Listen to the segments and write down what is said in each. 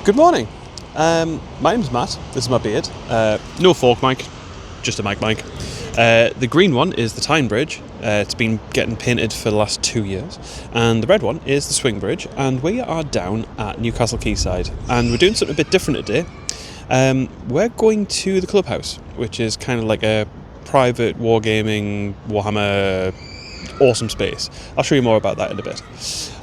Good morning. My name's Matt. This is my beard. No fork mic, just a mic. The green one is the Tyne Bridge. It's been getting painted for the last 2 years. And the red one is the Swing Bridge. And we are down at Newcastle Quayside. And we're doing something a bit different today. We're going to the Clubhouse, which is kind of like a private wargaming, Warhammer, awesome space. I'll show you more about that in a bit.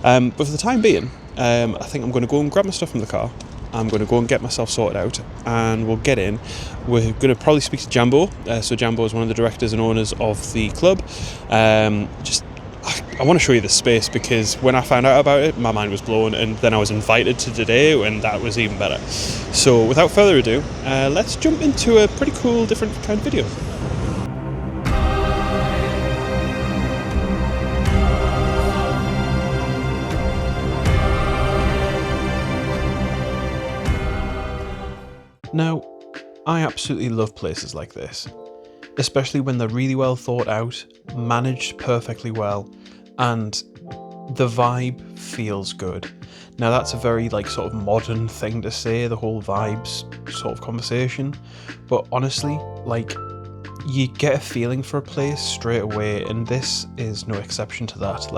But for the time being, I think I'm going to go and grab my stuff from the car. I'm going to go and get myself sorted out, and we'll get in. We're going to probably speak to Jambo. So Jambo is one of the directors and owners of the club. I want to show you this space because when I found out about it, my mind was blown, and then I was invited to today, and that was even better. So without further ado, let's jump into a pretty cool, different kind of video. Now, I absolutely love places like this, especially when they're really well thought out, managed perfectly well, and the vibe feels good. Now that's a very sort of modern thing to say, the whole vibes sort of conversation, but honestly, you get a feeling for a place straight away, and this is no exception to that.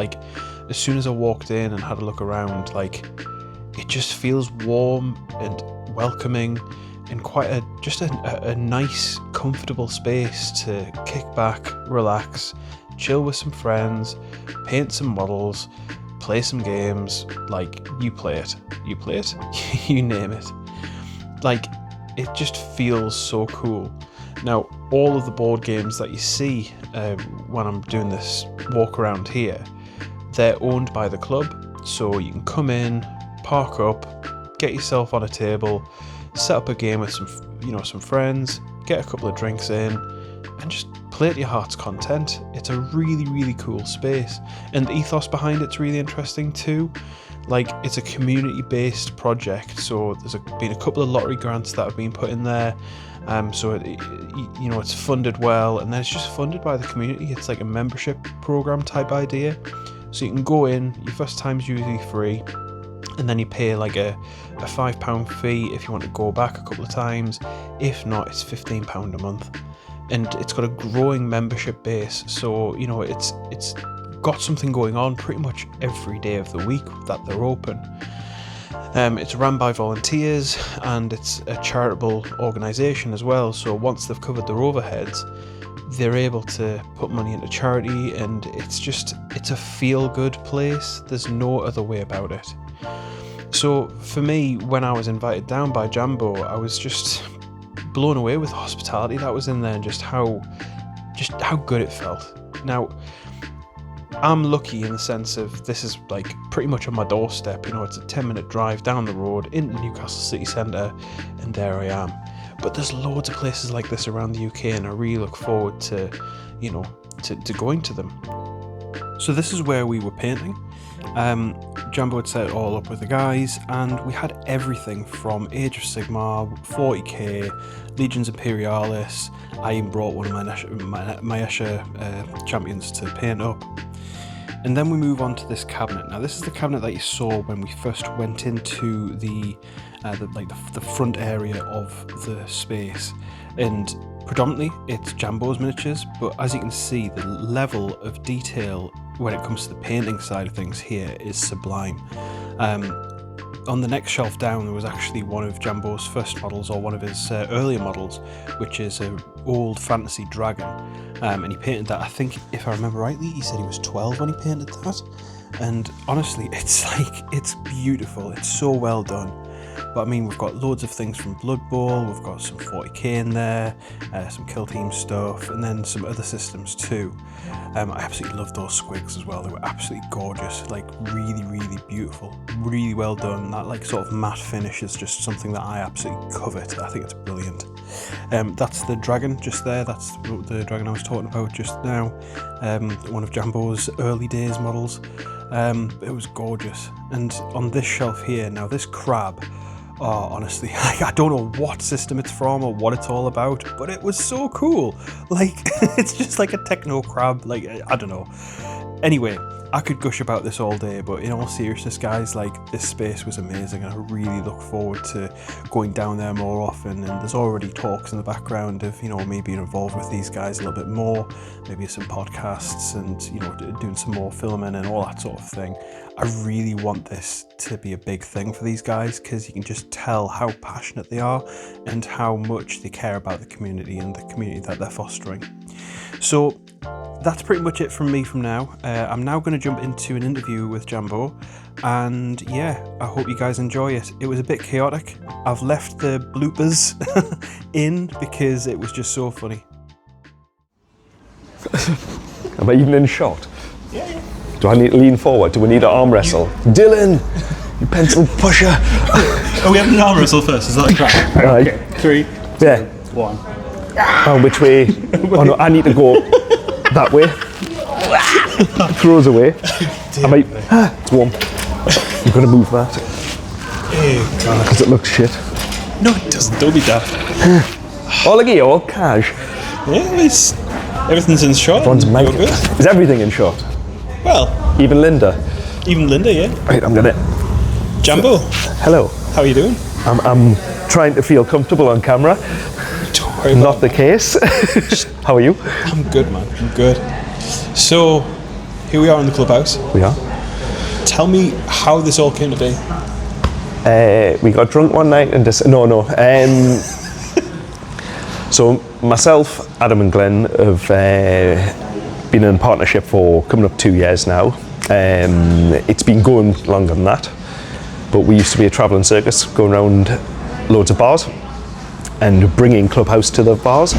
As soon as I walked in and had a look around, it just feels warm and welcoming, and quite a nice, comfortable space to kick back, relax, chill with some friends, paint some models, play some games. You play it, you name it. It just feels so cool. Now, all of the board games that you see when I'm doing this walk around here, they're owned by the club, so you can come in, park up, get yourself on a table, set up a game with some friends, get a couple of drinks in, and just play to your heart's content. It's a really, really cool space, and the ethos behind it's really interesting too. It's a community-based project, so there's been a couple of lottery grants that have been put in there, so it's funded well, and then it's just funded by the community. It's like a membership program type idea, so you can go in. Your first time's usually free, and then you pay a £5 fee if you want to go back a couple of times. If not, it's £15 a month, and it's got a growing membership base, so it's got something going on pretty much every day of the week that they're open. It's run by volunteers, and it's a charitable organisation as well, so once they've covered their overheads, they're able to put money into charity, and it's a feel-good place. There's no other way about it. So for me, when I was invited down by Jambo, I was just blown away with the hospitality that was in there, and just how good it felt. Now, I'm lucky in the sense of this is pretty much on my doorstep. It's a 10-minute drive down the road into Newcastle city centre, and there I am. But there's loads of places like this around the UK, and I really look forward to going to them. So this is where we were painting. Jambo had set it all up with the guys, and we had everything from Age of Sigmar, 40k, Legions Imperialis. I even brought one of my Escher champions to paint up. And then we move on to this cabinet. Now this is the cabinet that you saw when we first went into the front area of the space, and predominantly it's Jambo's miniatures, but as you can see, the level of detail when it comes to the painting side of things here is sublime. On the next shelf down, there was actually one of Jambo's first models, or one of his earlier models, which is an old fantasy dragon, and he painted that. I think, if I remember rightly, he said he was 12 when he painted that, and honestly, it's beautiful. It's so well done. But I mean, we've got loads of things from Blood Bowl, we've got some 40k in there, some Kill Team stuff, and then some other systems too. I absolutely love those squigs as well. They were absolutely gorgeous, really, really beautiful, really well done. That sort of matte finish is just something that I absolutely covet. I think it's brilliant. That's the dragon just there. That's the dragon I was talking about just now. One of Jambo's early days models. It was gorgeous. And on this shelf here, now this crab, oh, honestly, I don't know what system it's from or what it's all about, but it was so cool. It's just like a techno crab. I don't know. Anyway, I could gush about this all day, but in all seriousness, guys, like, this space was amazing, and I really look forward to going down there more often. And there's already talks in the background of, me being involved with these guys a little bit more, maybe some podcasts and, doing some more filming and all that sort of thing. I really want this to be a big thing for these guys, because you can just tell how passionate they are and how much they care about the community and the community that they're fostering. So that's pretty much it from me from now. I'm now going to jump into an interview with Jambo, and yeah, I hope you guys enjoy it. It was a bit chaotic. I've left the bloopers in because it was just so funny. Am I even in shot? Yeah. Do I need to lean forward? Do we need to arm wrestle? Dylan, you pencil pusher. Oh, we have an arm wrestle first, is that right? Right. Okay. 3, 2, Yeah. 1. Oh, which way? Oh no, I need to go that way. Throws away. It's warm. I'm going to move that. Because it looks shit. No, it doesn't. Don't be daft. Oh, look at you, all cash. Yeah, everything's in shot. One's You're mic. good. Is everything in shot? Well, Even Linda. yeah. Right, I'm gonna. Jambo, Hello. how are you doing? I'm trying to feel comfortable on camera. Don't worry about Not the case. How are you? I'm good, man. I'm good. So, here we are in the Clubhouse. We are. Tell me how this all came to be. We got drunk one night and so myself, Adam and Glenn have been in partnership for coming up 2 years now. It's been going longer than that, but we used to be a travelling circus going around loads of bars and bringing Clubhouse to the bars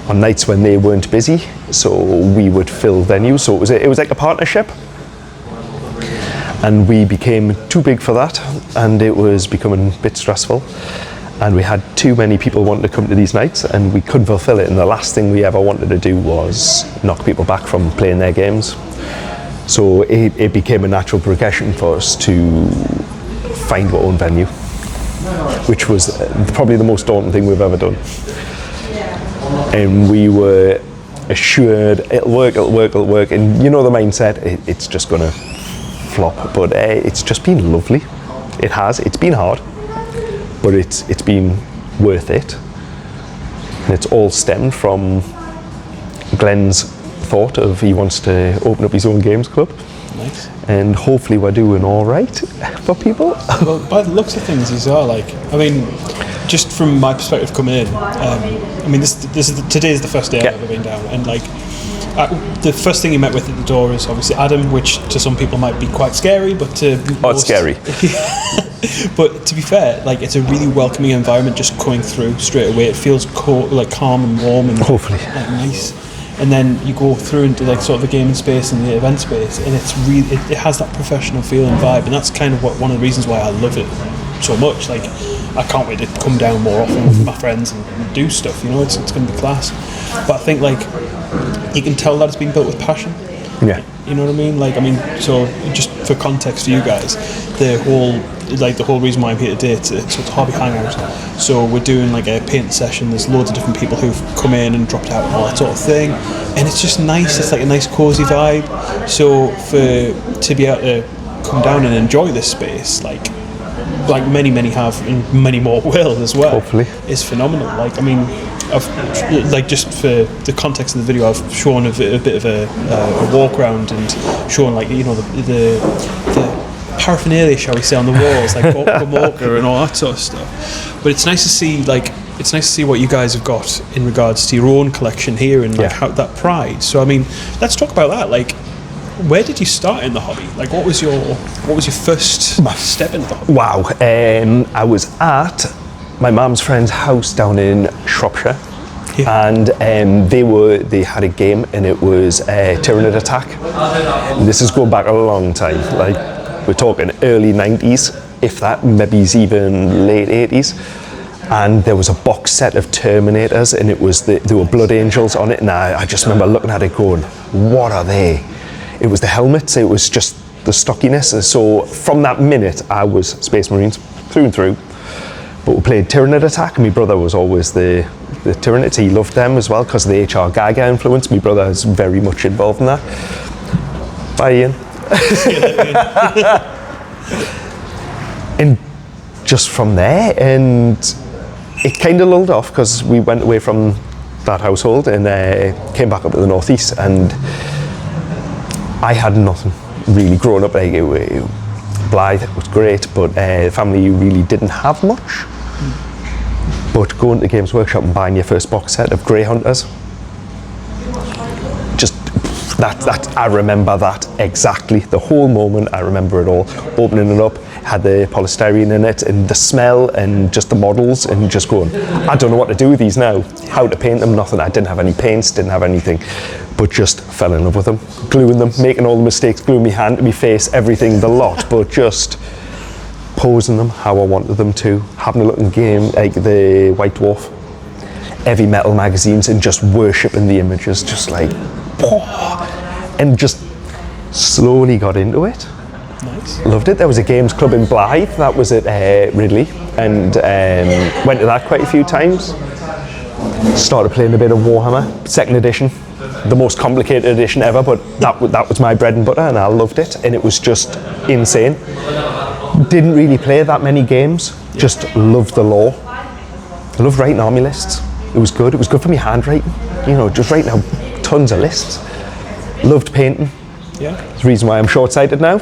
on nights when they weren't busy, so we would fill venues. So it was like a partnership, and we became too big for that, and it was becoming a bit stressful, and we had too many people wanting to come to these nights, and we couldn't fulfill it. And the last thing we ever wanted to do was knock people back from playing their games. So it became a natural progression for us to find our own venue, which was probably the most daunting thing we've ever done. And we were assured it'll work, and you know the mindset, it's just gonna flop, but it's just been lovely. It's been hard, but it's been worth it. And it's all stemmed from Glenn's thought of he wants to open up his own games club. Nice. And hopefully we're doing all right for people. Well, by the looks of things, these are just from my perspective coming in, today is the first day I've ever been down, and the first thing you met with at the door is obviously Adam, which to some people might be quite scary, but to it's scary. But to be fair, it's a really welcoming environment just coming through straight away. It feels calm and warm and hopefully nice. And then you go through into sort of the gaming space and the event space, and it's really it has that professional feel and vibe, and that's kind of one of the reasons why I love it so much. I can't wait to come down more often with my friends and do stuff. It's going to be class. But I think you can tell that it's been built with passion. Yeah. You know what I mean? So just for context for you guys, the whole reason why I'm here today, it's a hobby hangout. So we're doing a paint session. There's loads of different people who've come in and dropped out and all that sort of thing, and it's just nice. It's a nice cozy vibe. So to be able to come down and enjoy this space, like many have and many more will as well, hopefully, is phenomenal. I've just for the context of the video, I've shown a bit of a walk around and shown the paraphernalia, shall we say, on the walls, Walker and all that sort of stuff. But it's nice to see what you guys have got in regards to your own collection here and how that pride. So let's talk about that. Where did you start in the hobby? What was your first step into the hobby? Wow. I was at my mum's friend's house down in Shropshire, and they had a game, and it was Tyrannid Attack. And this is going back a long time. We're talking early 90s, if that, maybe even late 80s. And there was a box set of Terminators, and there were Blood Angels on it, and I just remember looking at it going, what are they? It was the helmets, it was just the stockiness. So from that minute, I was Space Marines through and through. But we played Tyrannid Attack, and my brother was always the Tyranids. He loved them as well because of the H.R. Geiger influence. My brother is very much involved in that. Bye, Ian. And just from there, and it kind of lulled off because we went away from that household and came back up to the northeast, and I had nothing really growing up. Like Blythe was great, but the family really didn't have much. But going to Games Workshop and buying your first box set of Grey Hunters, just that I remember that exactly. The whole moment, I remember it all. Opening it up, had the polystyrene in it, and the smell, and just the models, and just going, I don't know what to do with these now. How to paint them, nothing. I didn't have any paints, didn't have anything, but just fell in love with them. Gluing them, making all the mistakes, gluing my hand to my face, everything, the lot, but just posing them how I wanted them to, having a look in game, like the White Dwarf, heavy metal magazines, and just worshipping the images, just like, and just slowly got into it. Nice. Loved it. There was a games club in Blythe that was at Ridley, and went to that quite a few times. Started playing a bit of Warhammer, 2nd edition, the most complicated edition ever, but that was my bread and butter, and I loved it, and it was just insane. Didn't really play that many games, just loved the lore. I loved writing army lists. It was good. It was good for me handwriting, just writing out tons of lists. Loved painting. Yeah. It's the reason why I'm short-sighted now.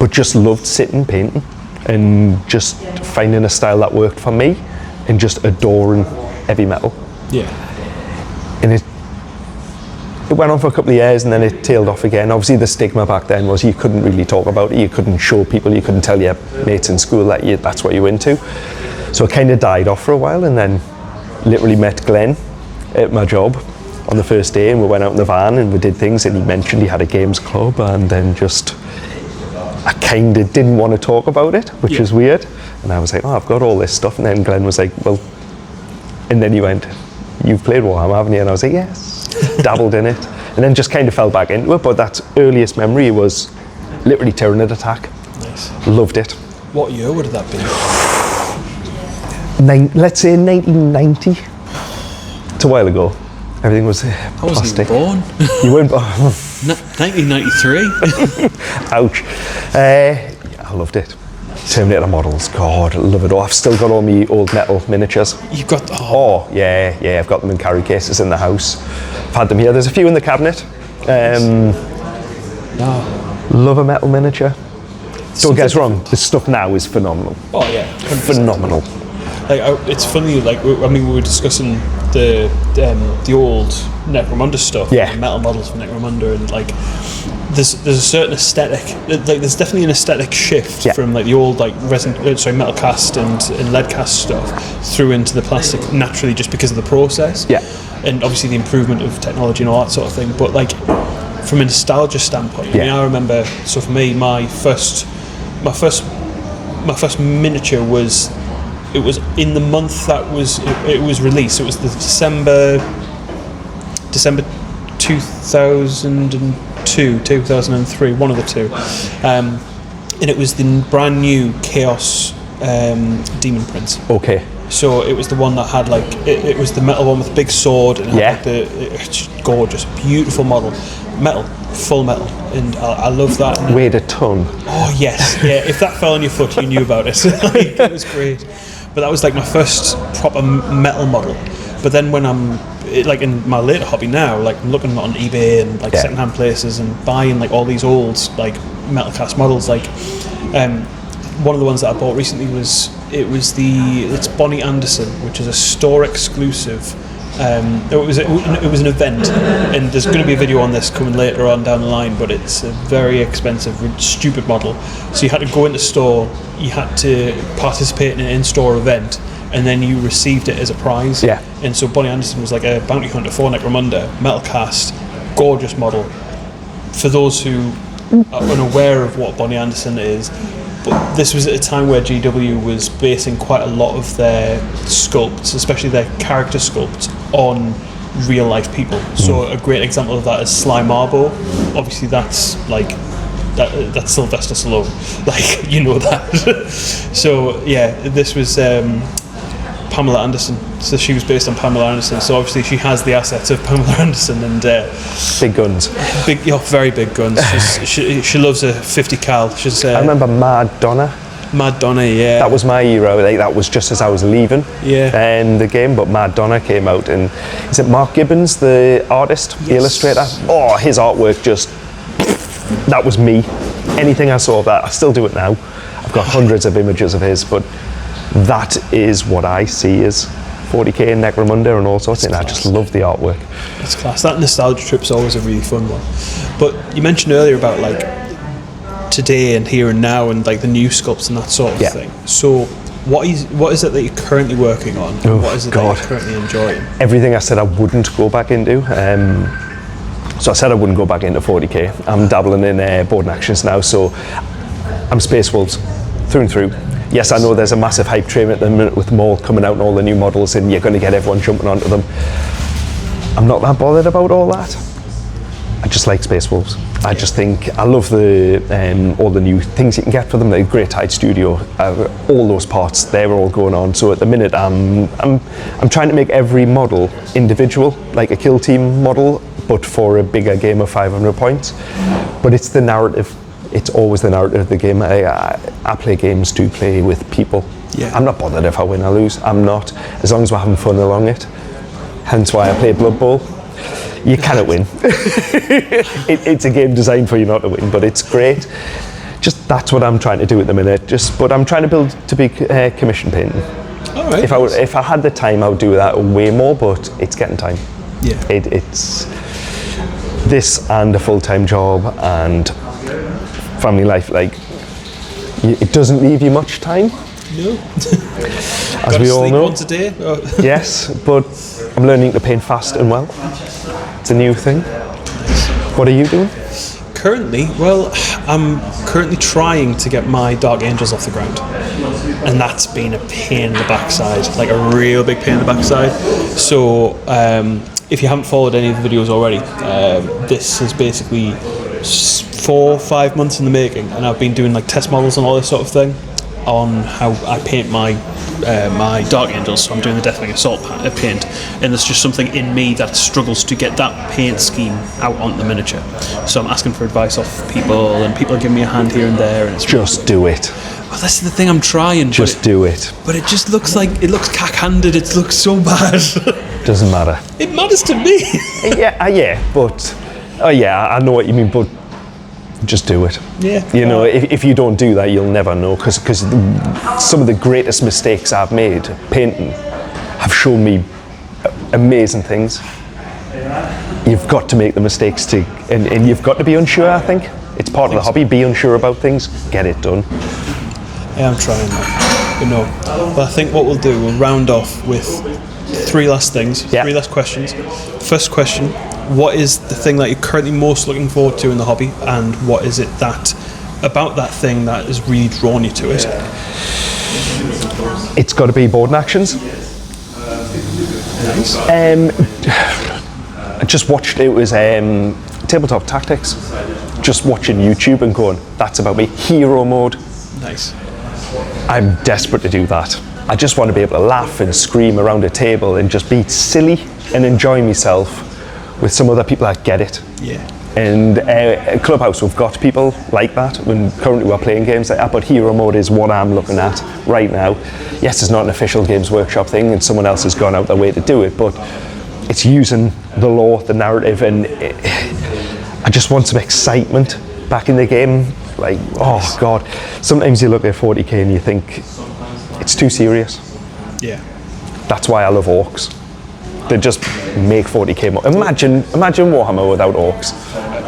But just loved sitting, painting, and just finding a style that worked for me, and just adoring heavy metal. Yeah. And it went on for a couple of years, and then it tailed off again. Obviously the stigma back then was you couldn't really talk about it, you couldn't show people, you couldn't tell your mates in school that that's what you were into. So it kind of died off for a while, and then literally met Glenn at my job on the first day, and we went out in the van and we did things, and he mentioned he had a games club, and then just I kind of didn't want to talk about it, which is weird. And I was like, I've got all this stuff, and then Glenn was like, well, and then he went, you've played Warhammer, haven't you? And I was like, yes. Dabbled in it, and then just kind of fell back into it. But that earliest memory was literally Tyranid Attack. Nice. Loved it. What year would that be? Let's say 1990. It's a while ago. Everything was I wasn't plastic. even born. You weren't born. 1993. Ouch. I loved it. Terminator models, God, I love it all. I've still got all my old metal miniatures. You've got yeah, I've got them in carry cases in the house. I've had them here. There's a few in the cabinet. Love a metal miniature. Don't get us wrong, the stuff now is phenomenal. Oh yeah, 100%. Phenomenal. It's funny. We were discussing the old Necromunda stuff. Yeah. The metal models from Necromunda, and there's a certain aesthetic. There's definitely an aesthetic shift from the old metal cast and lead cast stuff through into the plastic naturally, just because of the process. Yeah. And obviously the improvement of technology and all that sort of thing. But from a nostalgia standpoint, I remember. So for me, my first miniature was. It was in the month that it was released. It was the December 2002, 2003, one of the two, and it was the brand new Chaos Demon Prince. Okay. So it was the one that had it was the metal one with the big sword, and it had it's just gorgeous, beautiful model, full metal, and I love that. And weighed a ton. Oh yes, yeah. If that fell on your foot, you knew about it. It was great. But that was my first proper metal model. But then when I'm in my later hobby now, I'm looking on eBay and secondhand places and buying all these old metal cast models. One of the ones that I bought recently was Bonnie Anderson, which is a store exclusive. It was an event, and there's going to be a video on this coming later on down the line, but it's a very expensive, stupid model. So you had to go into store, you had to participate in an in-store event, and then you received it as a prize. Yeah. And so Bonnie Anderson was like a bounty hunter for Necromunda, metal cast, gorgeous model. For those who are unaware of what Bonnie Anderson is, but this was at a time where GW was basing quite a lot of their sculpts, especially their character sculpts, on real life people. So a great example of that is Sly Marbo. Obviously that's that's Sylvester Stallone, you know that. So yeah, this was Pamela Anderson. So she was based on Pamela Anderson. So obviously she has the assets of Pamela Anderson and big guns. Very big guns. She loves a 50 cal. I remember Mad Donna. Mad Donna, yeah. That was my era. Like, that was just as I was leaving the game. But Mad Donna came out, and is it Mark Gibbons, the artist, the illustrator? Oh, his artwork that was me. Anything I saw of that, I still do it now. I've got hundreds of images of his, but that is what I see as 40k and Necromunda and all sorts. And I just love the artwork. It's class. That nostalgia trip's always a really fun one. But you mentioned earlier about like today and here and now and like the new sculpts and that sort of thing. So what is it that you're currently working on? What is it that you're currently enjoying? Everything I said I wouldn't go back into. So I said I wouldn't go back into 40k. I'm dabbling in board and actions now, so I'm Space Wolves through and through. Yes, I know there's a massive hype train at the minute with them all coming out and all the new models, and you're going to get everyone jumping onto them. I'm not that bothered about all that. I just like Space Wolves. I just think I love the all the new things you can get for them. The Great Tide Studio, all those parts, they're all going on. So at the minute, I'm trying to make every model individual, like a kill team model, but for a bigger game of 500 points. But it's the narrative. It's always the narrative of the game. I play games to play with people. Yeah. I'm not bothered if I win or lose. I'm not. As long as we're having fun along it. Hence why I play Blood Bowl. You cannot win. It's a game designed for you not to win, but it's great. Just that's what I'm trying to do at the minute. But I'm trying to build to be commission painting. All right. If I had the time, I would do that way more. But it's getting time. Yeah. It's this and a full-time job and family life. Like it doesn't leave you much time. No. As we all know. Once a day. Yes, but I'm learning to paint fast and well. It's a new thing. What are you doing? Currently, well, I'm currently trying to get my Dark Angels off the ground, and that's been a pain in the backside, like a real big pain in the backside. So if you haven't followed any of the videos already, this is basically 4 or 5 months in the making, and I've been doing like test models and all this sort of thing on how I paint my my Dark Angels. So I'm doing the Deathwing Assault paint, and there's just something in me that struggles to get that paint scheme out on the miniature. So I'm asking for advice off people, and people are giving me a hand here and there, and it's just do it. Well, that's the thing, I'm trying. Just do it. But it just looks cack-handed. It looks so bad. Doesn't matter. It matters to me. But I know what you mean, but just do it. Yeah. You know, if you don't do that, you'll never know. Because some of the greatest mistakes I've made painting have shown me amazing things. You've got to make the mistakes and you've got to be unsure. I think it's part of the hobby. Be unsure about things. Get it done. Yeah, I'm trying that. But no. But I think what we'll do, we'll round off with 3 last things. Yeah. 3 last questions. First question. What is the thing that you're currently most looking forward to in the hobby, and what is it about that thing that has really drawn you to it? It's got to be board and actions. Nice. I just watched, it was Tabletop Tactics. Just watching YouTube and going, that's about me. Hero mode. Nice. I'm desperate to do that. I just want to be able to laugh and scream around a table and just be silly and enjoy myself with some other people that get it. Yeah. And at Clubhouse, we've got people like that. When currently we're playing games like that, but Hero Mode is what I'm looking at right now. Yes, it's not an official Games Workshop thing, and someone else has gone out their way to do it, but it's using the lore, the narrative, and I just want some excitement back in the game. Like, oh God, sometimes you look at 40k and you think it's too serious. Yeah. That's why I love orcs. They just make 40k more. Imagine Warhammer without orcs.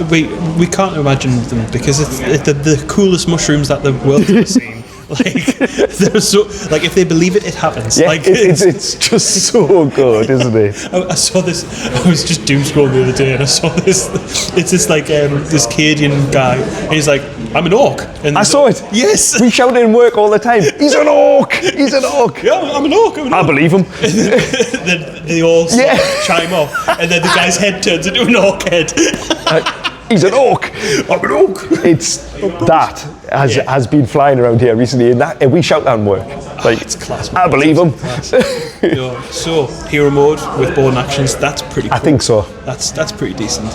We can't imagine them because it's the coolest mushrooms that the world's ever seen. Like they're so, like if they believe it, it happens. Yeah, like it's just so good, isn't it? I saw this. I was just doom scrolling the other day, and I saw this. It's this like this Cadian guy, and he's like, "I'm an orc." And I saw it. Yes. We shout in work all the time. He's an orc. He's an orc. Yeah, I'm an orc. I believe him. Then they all chime off, and then the guy's head turns into an orc head. He's an orc. I'm an orc. It's that has been flying around here recently, and we shout that in work. Like, It's class. I believe them. So hero mode with board and actions, that's pretty cool. I think so. That's pretty decent.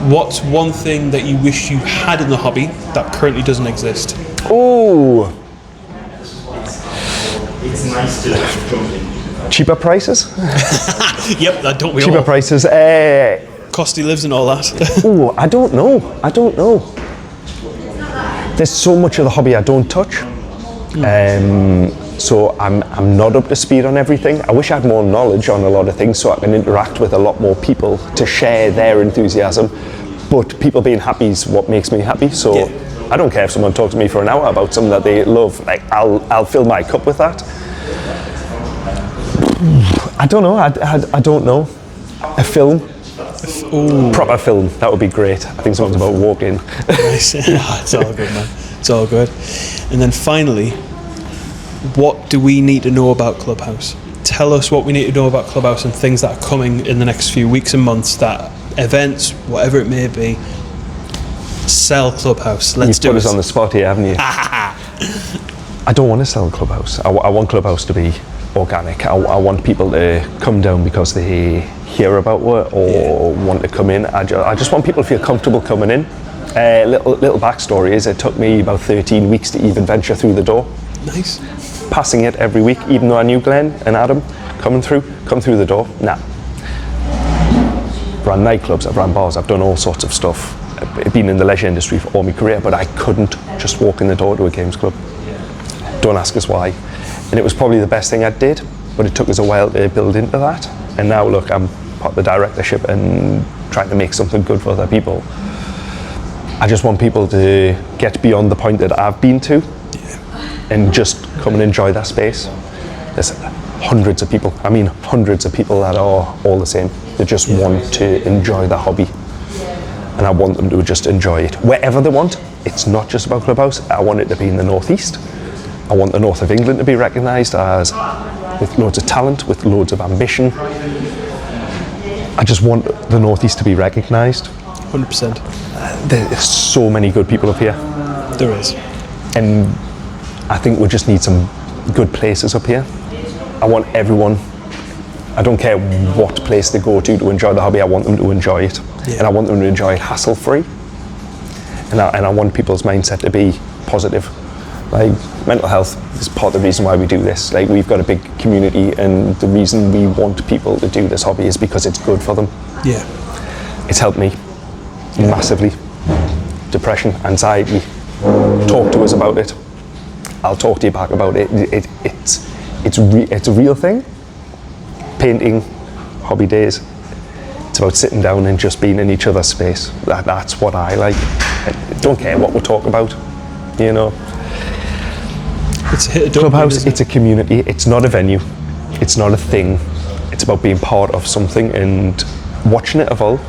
What's one thing that you wish you had in the hobby that currently doesn't exist? Oh, It's nice to cheaper prices. Yep, that don't we Cheaper all. prices. Costly lives and all that. Oh, I don't know. There's so much of the hobby I don't touch. So I'm not up to speed on everything. I wish I had more knowledge on a lot of things so I can interact with a lot more people to share their enthusiasm. But people being happy is what makes me happy. So Yeah. I don't care if someone talks to me for an hour about something that they love. Like I'll fill my cup with that. I don't know. I don't know. A film. Ooh, Proper film. That would be great. I think something's about walking. nice. It's all good, man. It's all good. And then finally, what do we need to know about Clubhouse? Tell us what we need to know about Clubhouse and things that are coming in the next few weeks and months, that events, whatever it may be. Sell Clubhouse. Let's You've do put it. us on the spot here, haven't you? I don't want to sell Clubhouse. I want Clubhouse to be organic. I want people to come down because they hear about it or want to come in. I just want people to feel comfortable coming in. Little backstory is it took me about 13 weeks to even venture through the door. Nice. Passing it every week, even though I knew Glenn and Adam come through the door. Nah. I've ran nightclubs, I've ran bars, I've done all sorts of stuff. I've been in the leisure industry for all my career, but I couldn't just walk in the door to a games club. Don't ask us why. And it was probably the best thing I did, but it took us a while to build into that. And now look, I'm part of the directorship and trying to make something good for other people. I just want people to get beyond the point that I've been to and just come and enjoy that space. There's hundreds of people that are all the same. They just want to enjoy the hobby. And I want them to just enjoy it. Wherever they want, it's not just about Clubhouse. I want it to be in the northeast. I want the north of England to be recognised as with loads of talent, with loads of ambition. I just want the northeast to be recognised. 100%. There's so many good people up here. There is. And I think we just need some good places up here. I want everyone, I don't care what place they go to enjoy the hobby, I want them to enjoy it. Yeah. And I want them to enjoy it hassle-free. And I want people's mindset to be positive. Like, mental health is part of the reason why we do this. Like, we've got a big community, and the reason we want people to do this hobby is because it's good for them. Yeah. It's helped me massively. Depression, anxiety, talk to us about it. I'll talk to you back about it. It's a real thing. Painting, hobby days. It's about sitting down and just being in each other's space. That's what I like. I don't care what we talk about, you know. It's a hit of dopamine, Clubhouse, isn't it? it's a community. It's not a venue. It's not a thing. It's about being part of something and watching it evolve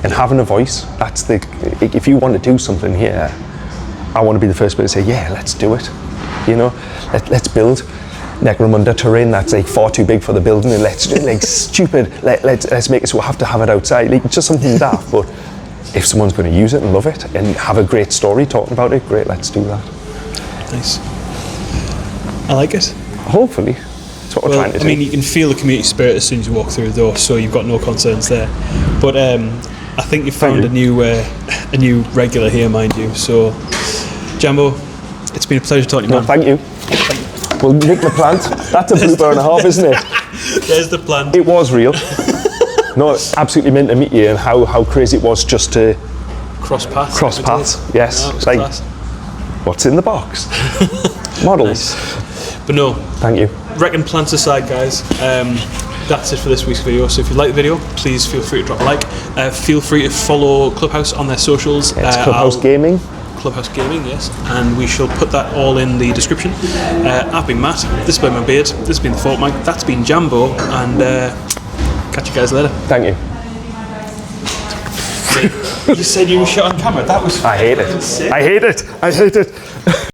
and having a voice. If you want to do something here, I want to be the first person to say, yeah, let's do it. You know, let's build Necromunda terrain that's like far too big for the building, and let's like stupid. Let's make it so we have to have it outside. Like, just something daft, but if someone's going to use it and love it and have a great story talking about it, great, let's do that. Nice. I like it. Hopefully, that's what we're trying to do. I mean, you can feel the community spirit as soon as you walk through the door, so you've got no concerns there. But I think you've found a new regular here, mind you. So, Jambo, it's been a pleasure talking to you, No, man. thank you. We'll make the plant. That's a blooper and a half, isn't it? There's the plan. It was real. No, absolutely meant to meet you, and how crazy it was just to Cross paths. cross paths. Yes, No, it was it's like, class. what's in the box? Models. But no, Thank you. reckon plants aside, guys. That's it for this week's video. So if you like the video, please feel free to drop a like. Feel free to follow Clubhouse on their socials. It's Clubhouse Gaming. Clubhouse Gaming, yes, and we shall put that all in the description. I've been Matt, this has been my beard, this has been the Fort Mike, that's been Jambo, and catch you guys later. Thank you. You said you were shot on camera, that was I hate it. I hate it.